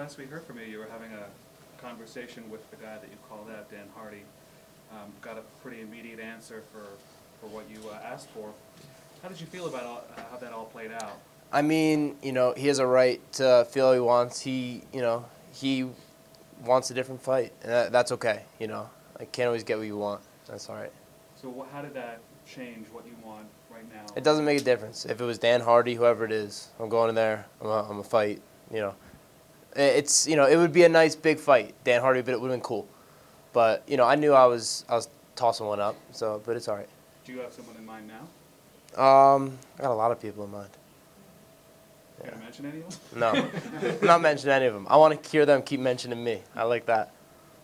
last we heard from you, you were having a conversation with the guy that you called out, Dan Hardy. Got a pretty immediate answer for what you asked for. How did you feel about how that all played out? I mean, he has a right to feel what he wants. He wants a different fight, and that's okay. I can't always get what you want. That's all right. So how did that change what you want right now? It doesn't make a difference. If it was Dan Hardy, whoever it is, I'm going in there. I'm a fight. It would be a nice big fight. Dan Hardy, but it would have been cool. But I knew I was tossing one up. But it's all right. Do you have someone in mind now? I got a lot of people in mind. You gonna mention any of them? No, I'm not mentioning any of them. I want to hear them keep mentioning me. I like that.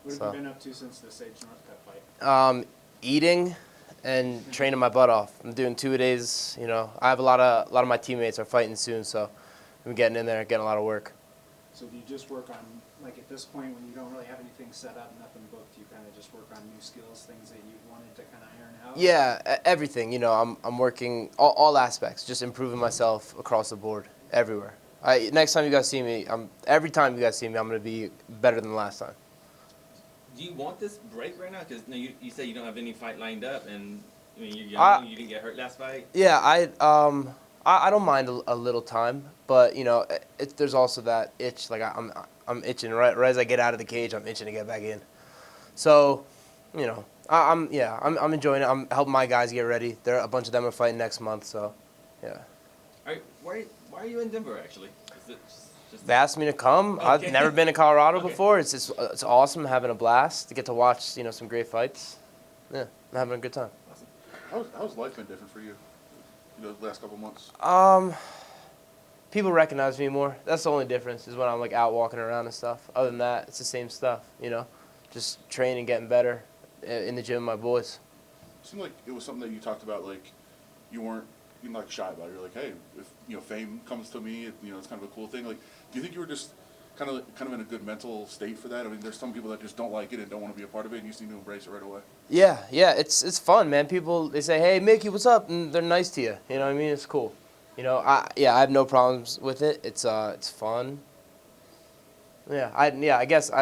What have you been up to since the Sage Northcutt fight? Eating and training my butt off. I'm doing 2 days. I have a lot of my teammates are fighting soon, so I'm getting in there, getting a lot of work. So do you just work on, like at this point when you don't really have anything set up, nothing booked, you kind of just work on new skills, things that you wanted to kind of iron out? Yeah, everything. I'm working all aspects, just improving myself across the board, everywhere. Next time you guys see me, every time you guys see me, I'm going to be better than the last time. Do you want this break right now? Because you say you don't have any fight lined up, and you're young, you didn't get hurt last fight. Yeah, I don't mind a little time, but there's also that itch. Like I'm itching right as I get out of the cage, I'm itching to get back in. So, I'm enjoying it. I'm helping my guys get ready. A bunch of them are fighting next month, so yeah. All right, why are you in Denver actually? Is it just They asked me to come. Okay. I've never been to Colorado Okay. before. It's awesome, having a blast to get to watch some great fights. Yeah, I'm having a good time. How's life been different for you? The last couple months. People recognize me more. That's the only difference is when I'm like out walking around and stuff. Other than that, it's the same stuff. Just training, getting better in the gym with my boys. It seemed like it was something that you talked about. Like you weren't like shy about it. You're like, hey, if fame comes to me, it's kind of a cool thing. Like, do you think you were just kind of in a good mental state for that? I mean, there's some people that just don't like it and don't want to be a part of it, and you seem to embrace it right away. Yeah, it's fun, man. People, they say, hey, Mickey, what's up? And they're nice to you. You know what I mean? It's cool. I have no problems with it. It's fun. Yeah, I guess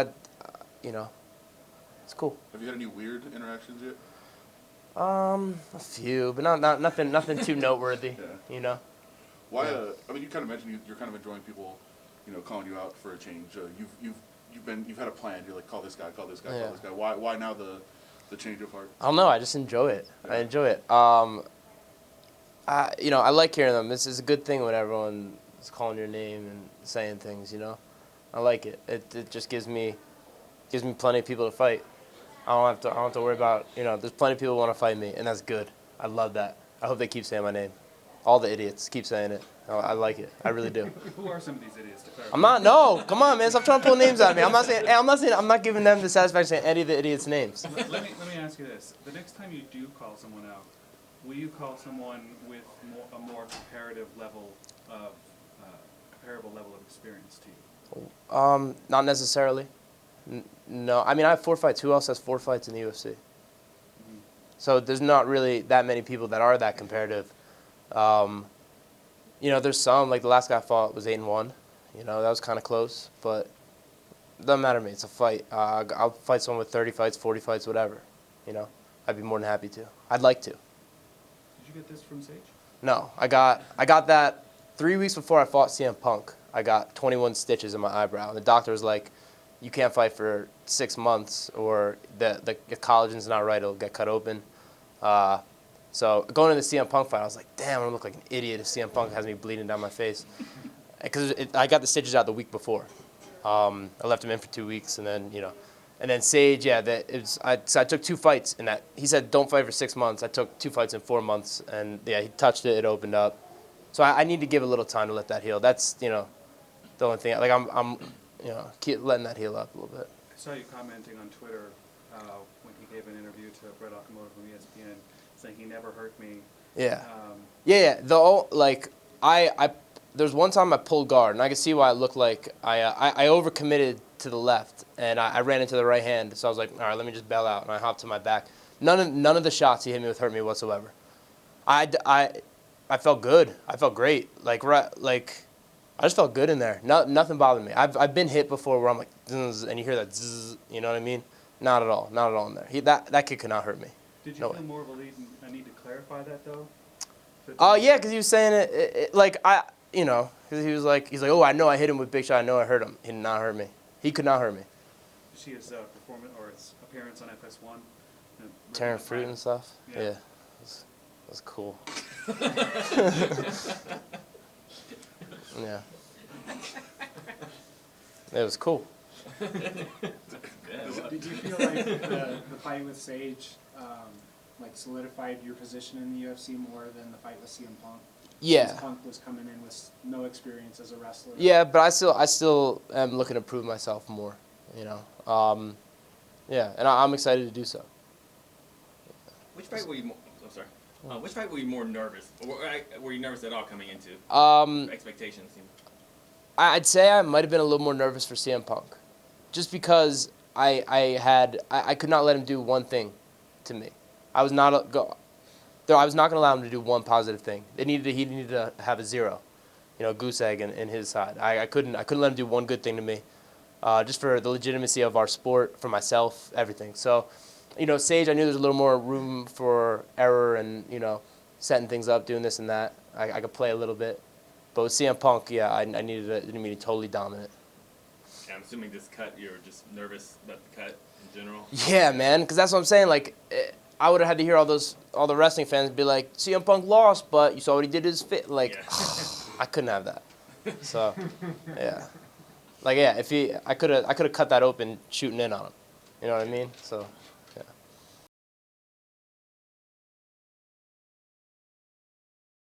it's cool. Have you had any weird interactions yet? A few, but nothing too noteworthy. Yeah. Why? Yeah. I mean, you kind of mentioned you're kind of enjoying people, calling you out for a change. You've had a plan. You're like, call this guy, call this guy, Yeah. call this guy. Why now the change of heart? I don't know. I just enjoy it. Yeah. I enjoy it. I like hearing them. This is a good thing when everyone is calling your name and saying things. I like it. It just gives me plenty of people to fight. I don't have to worry about. There's plenty of people who want to fight me, and that's good. I love that. I hope they keep saying my name. All the idiots keep saying it. I like it. I really do. Who are some of these idiots? To clarify? I'm not. No, come on, man. Stop trying to pull names out of me. I'm not saying. I'm not giving them the satisfaction of saying any of the idiots' names. Let me ask you this: the next time you do call someone out, will you call someone with a more comparable level of experience to you? Not necessarily. No, I mean I have 4 fights. Who else has 4 fights in the UFC? Mm-hmm. So there's not really that many people that are that comparative. There's some, like the last guy I fought was 8-1. That was kind of close, but it doesn't matter to me. It's a fight. I'll fight someone with 30 fights, 40 fights, whatever. I'd be more than happy to. I'd like to. Did you get this from Sage? No, I got that 3 weeks before I fought CM Punk. I got 21 stitches in my eyebrow, and the doctor was like, you can't fight for 6 months, or the collagen's not right. It'll get cut open. So going into the CM Punk fight, I was like, damn, I'm gonna look like an idiot if CM Punk has me bleeding down my face, because I got the stitches out the week before. I left him in for 2 weeks, and then Sage, I took 2 fights in that. He said don't fight for 6 months. I took 2 fights in 4 months, and he touched it, it opened up. So I need to give a little time to let that heal. That's the only thing. Like I'm keep letting that heal up a little bit. I saw you commenting on Twitter when he gave an interview to Brett Okamoto from ESPN, saying he never hurt me. Yeah. There's one time I pulled guard, and I could see why it looked like I overcommitted to the left, and I ran into the right hand. So I was like, all right, let me just bail out, and I hopped to my back. None of the shots he hit me with hurt me whatsoever. I felt good. I felt great. I I just felt good in there. Nothing bothered me. I've been hit before where I'm like, zzz, and you hear that zzz, you know what I mean? Not at all. Not at all in there. That kid could not hurt me. Did you No feel way. more of a need to clarify that though? Oh yeah, because he was saying it like you know, because he's like, oh, I know I hit him with big shot. I know I hurt him. He did not hurt me. He could not hurt me. See his performance or his appearance on FS1. Tearing fruit and stuff. Yeah. Yeah, that's cool. Yeah. It was cool. Did you feel like the fight with Sage, like solidified your position in the UFC more than the fight with CM Punk? Yeah. Since Punk was coming in with no experience as a wrestler. Yeah, but I still am looking to prove myself more. You know. Yeah, and I'm excited to do so. Which fight were you more? I'm sorry. Which fight were you more nervous? Or were you nervous at all coming into expectations? I'd say I might have been a little more nervous for CM Punk, just because I could not let him do one thing to me. I was not I was not going to allow him to do one positive thing. He needed to have a zero, you know, goose egg in his side. I couldn't let him do one good thing to me, just for the legitimacy of our sport, for myself, everything. So, you know, Sage, I knew there was a little more room for error and, you know, setting things up, doing this and that. I could play a little bit. But with CM Punk, yeah, I needed to be totally dominant. Yeah, I'm assuming this cut, you're just nervous about the cut in general. Yeah, man, because that's what I'm saying. Like, I would have had to hear all the wrestling fans be like, CM Punk lost, but you saw what he did to his fit. Like, Yeah. I couldn't have that. So, yeah. Like, yeah, I could have cut that open shooting in on him. You know what I mean? So.